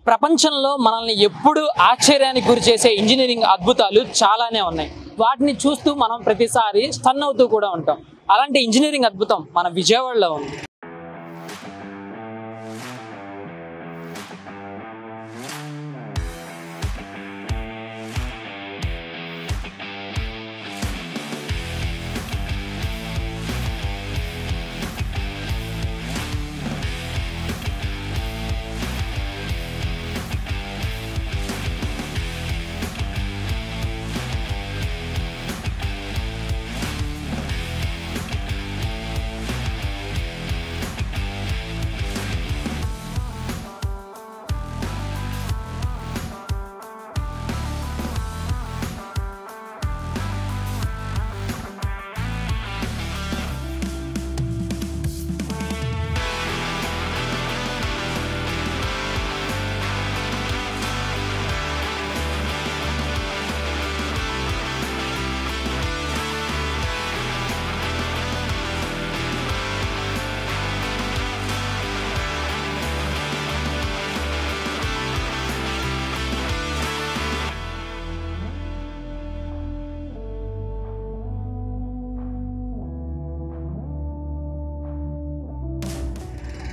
ప్రపంచంలో మనల్ని ఎప్పుడు ఆశ్చర్యానికి గురి చేసే ఇంజనీరింగ్ అద్భుతాలు చాలానే ఉన్నాయి. వాటిని చూస్తూ మనం ప్రతిసారి స్టన్ అవుతూ కూడా ఉంటాం. అలాంటి ఇంజనీరింగ్ అద్భుతం మన విజయవాడలో ఉంది.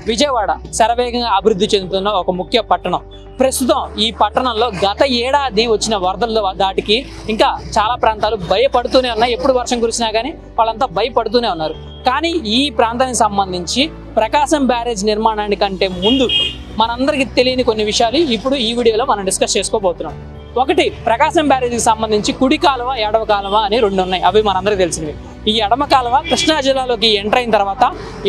విజయవాడ శరవేగంగా అభివృద్ధి చెందుతున్న ఒక ముఖ్య పట్టణం. ప్రస్తుతం ఈ పట్టణంలో గత ఏడాది వచ్చిన వరదల్లో దాటికి ఇంకా చాలా ప్రాంతాలు భయపడుతూనే ఉన్నాయి. ఎప్పుడు వర్షం కురిసినా కానీ వాళ్ళంతా భయపడుతూనే ఉన్నారు. కానీ ఈ ప్రాంతానికి సంబంధించి ప్రకాశం బ్యారేజ్ నిర్మాణానికంటే ముందు మనందరికీ తెలియని కొన్ని విషయాలు ఇప్పుడు ఈ వీడియోలో మనం డిస్కస్ చేసుకోబోతున్నాం. ఒకటి, ప్రకాశం బ్యారేజ్కి సంబంధించి కుడి కాలువ ఎడమ కాలువ అని రెండు ఉన్నాయి. అవి మనందరికీ తెలిసినవి. ఈ ఎడమ కాలువ కృష్ణా జిల్లాలోకి ఎంటర్ అయిన తర్వాత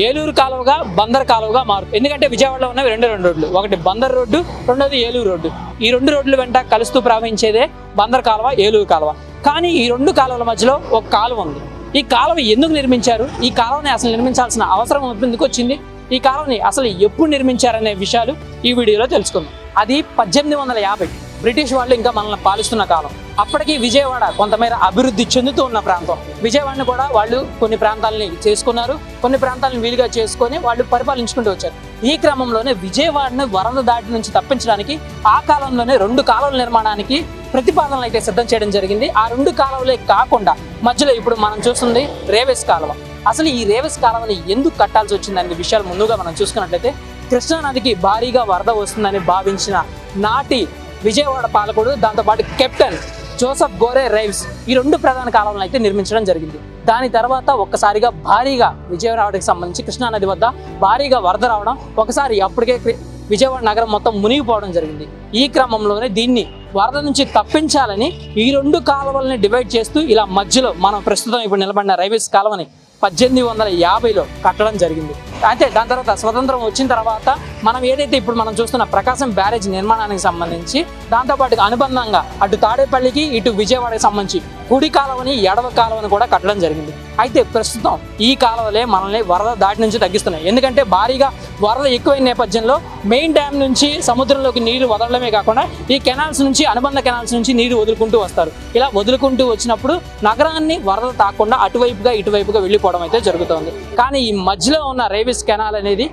ఏలూరు కాలువగా బందర్ కాలువగా మారుతుంది. ఎందుకంటే విజయవాడలో ఉన్నవి రెండు రోడ్లు, ఒకటి బందర్ రోడ్డు, రెండోది ఏలూరు రోడ్డు. ఈ రెండు రోడ్లు వెంట కలుస్తూ ప్రవహించేదే బందర్ కాలువ, ఏలూరు కాలువ. కానీ ఈ రెండు కాలువల మధ్యలో ఒక కాలువ ఉంది. ఈ కాలువ ఎందుకు నిర్మించారు, ఈ కాలువని అసలు నిర్మించాల్సిన అవసరం ఎందుకు వచ్చింది, ఈ కాలువని అసలు ఎప్పుడు నిర్మించారనే విషయాలు ఈ వీడియోలో తెలుసుకుందాం. అది 1850 బ్రిటిష్ వాళ్ళు ఇంకా మనల్ని పాలిస్తున్న కాలం. అప్పటికి విజయవాడ కొంతమేర అభివృద్ధి చెందుతూ ఉన్న ప్రాంతం. విజయవాడని కూడా వాళ్ళు కొన్ని ప్రాంతాలని చేసుకున్నారు, కొన్ని ప్రాంతాలను వీలుగా చేసుకొని వాళ్ళు పరిపాలించుకుంటూ వచ్చారు. ఈ క్రమంలోనే విజయవాడని వరద దాటి నుంచి తప్పించడానికి ఆ కాలంలోనే రెండు కాలువల నిర్మాణానికి ప్రతిపాదనలు అయితే సిద్ధం చేయడం జరిగింది. ఆ రెండు కాలువలే కాకుండా మధ్యలో ఇప్పుడు మనం చూస్తుంది రేవేస్ కాలువ. అసలు ఈ రేవేస్ కాలువని ఎందుకు కట్టాల్సి వచ్చిందనే విషయాలు ముందుగా మనం చూసుకున్నట్లయితే, కృష్ణానదికి భారీగా వరద వస్తుందని భావించిన నాటి విజయవాడ పాలకుడు, దాంతోపాటు కెప్టెన్ జోసెఫ్ గోరే రైవ్స్ ఈ రెండు ప్రధాన కాలువలను అయితే నిర్మించడం జరిగింది. దాని తర్వాత ఒక్కసారిగా భారీగా విజయవాడకి సంబంధించి కృష్ణానది వద్ద భారీగా వరద రావడం, ఒకసారి అప్పటికే విజయవాడ నగరం మొత్తం మునిగిపోవడం జరిగింది. ఈ క్రమంలోనే దీన్ని వరద నుంచి తప్పించాలని ఈ రెండు కాలువల్ని డివైడ్ చేస్తూ ఇలా మధ్యలో మనం ప్రస్తుతం ఇప్పుడు నిలబడిన రైవేస్ కాలువని 1850లో కట్టడం జరిగింది. అయితే దాని తర్వాత స్వతంత్రం వచ్చిన తర్వాత మనం ఏదైతే ఇప్పుడు మనం చూస్తున్న ప్రకాశం బ్యారేజ్ నిర్మాణానికి సంబంధించి దాంతోపాటు అనుబంధంగా అటు తాడేపల్లికి ఇటు విజయవాడకి సంబంధించి కుడి కాలువని ఎడమ కాలువని కూడా కట్టడం జరిగింది. అయితే ప్రస్తుతం ఈ కాలువలే మనల్ని వరద దాటి నుంచి తగ్గిస్తున్నాయి. ఎందుకంటే భారీగా వరద ఎక్కువైన నేపథ్యంలో మెయిన్ డ్యామ్ నుంచి సముద్రంలోకి నీరు వదలడమే కాకుండా ఈ కెనాల్స్ నుంచి, అనుబంధ కెనాల్స్ నుంచి నీరు వదులుకుంటూ వస్తారు. ఇలా వదులుకుంటూ వచ్చినప్పుడు నగరాన్ని వరద తాకుండా అటువైపుగా ఇటువైపుగా వెళ్ళిపోవడం అయితే జరుగుతుంది. కానీ ఈ మధ్యలో ఉన్న రేవేస్ కెనాల్ అనేది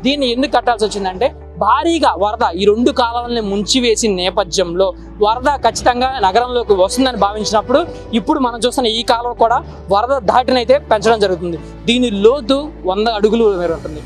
దీన్ని ఎందుకు కట్టాల్సి వచ్చిందంటే, భారీగా వరద ఈ రెండు కాలువల్ని ముంచివేసిన నేపథ్యంలో వరద ఖచ్చితంగా నగరంలోకి వస్తుందని భావించినప్పుడు ఇప్పుడు మనం చూస్తున్న ఈ కాలువ కూడా వరద దాటినైతే పెంచడం జరుగుతుంది. దీని లోతు 100 అడుగులు మేర ఉంటుంది.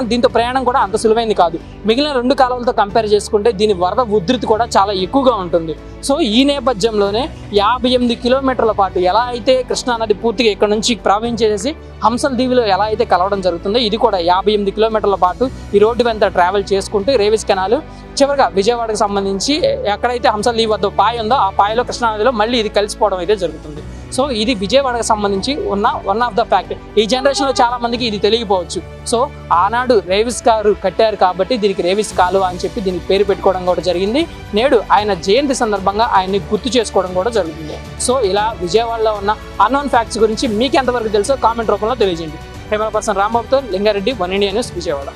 దీంతో ప్రయాణం కూడా అంత సులువైంది కాదు. మిగిలిన రెండు కాలువలతో కంపేర్ చేసుకుంటే దీని వరద ఉధృతి కూడా చాలా ఎక్కువగా ఉంటుంది. సో ఈ నేపథ్యంలోనే 58 కిలోమీటర్ల పాటు ఎలా అయితే కృష్ణానది పూర్తిగా ఇక్కడ నుంచి ప్రవహించేసి హంసల దీవిలో ఎలా అయితే కలవడం జరుగుతుందో, ఇది కూడా 58 కిలోమీటర్ల పాటు ఈ రోడ్డు వెంట ట్రావెల్ చేసుకుంటూ రేవేస్ కెనాల్ చివరిగా విజయవాడకు సంబంధించి ఎక్కడైతే హంసల దీవి వద్ద పాయ ఉందో ఆ పాయలో కృష్ణానదిలో మళ్ళీ ఇది కలిసిపోవడం అయితే జరుగుతుంది. సో ఇది విజయవాడకు సంబంధించి ఉన్న వన్ ఆఫ్ ద ఫ్యాక్ట్. ఈ జనరేషన్లో చాలా మందికి ఇది తెలియకపోవచ్చు. సో ఆనాడు రేవేస్ గారు కట్టారు కాబట్టి దీనికి రేవేస్ కాలువ అని చెప్పి దీనికి పేరు పెట్టుకోవడం కూడా జరిగింది. నేడు ఆయన జయంతి సందర్భంగా ఆయన్ని గుర్తు చేసుకోవడం కూడా జరుగుతుంది. సో ఇలా విజయవాడలో ఉన్న అన్నోన్ ఫ్యాక్ట్స్ గురించి మీకు ఎంతవరకు తెలుసో కామెంట్ రూపంలో తెలియజేయండి. కెమెరా పర్సన్ రాంబాబుతో లింగారెడ్డి, 1 ఇండియా న్యూస్, విజయవాడ.